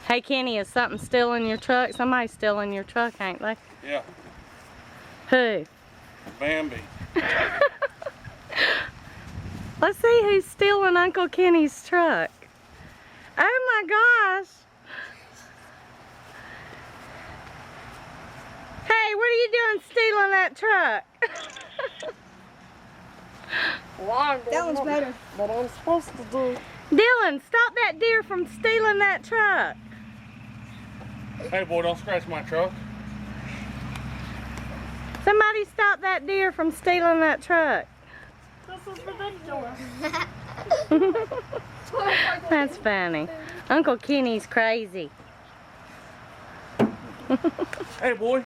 Hey Kenny, is something still in your truck? Somebody's still in your truck, ain't they? Yeah. Who? Bambi. Let's see who's stealing Uncle Kenny's truck. Oh my gosh. Hey, what are you doing stealing that truck? That one's better. What I'm supposed to do. Dylan, stop that deer from stealing that truck. Hey boy, don't scratch my truck. Somebody stop that deer from stealing that truck. This is ridiculous. That's funny. Uncle Kenny's crazy. Hey boy.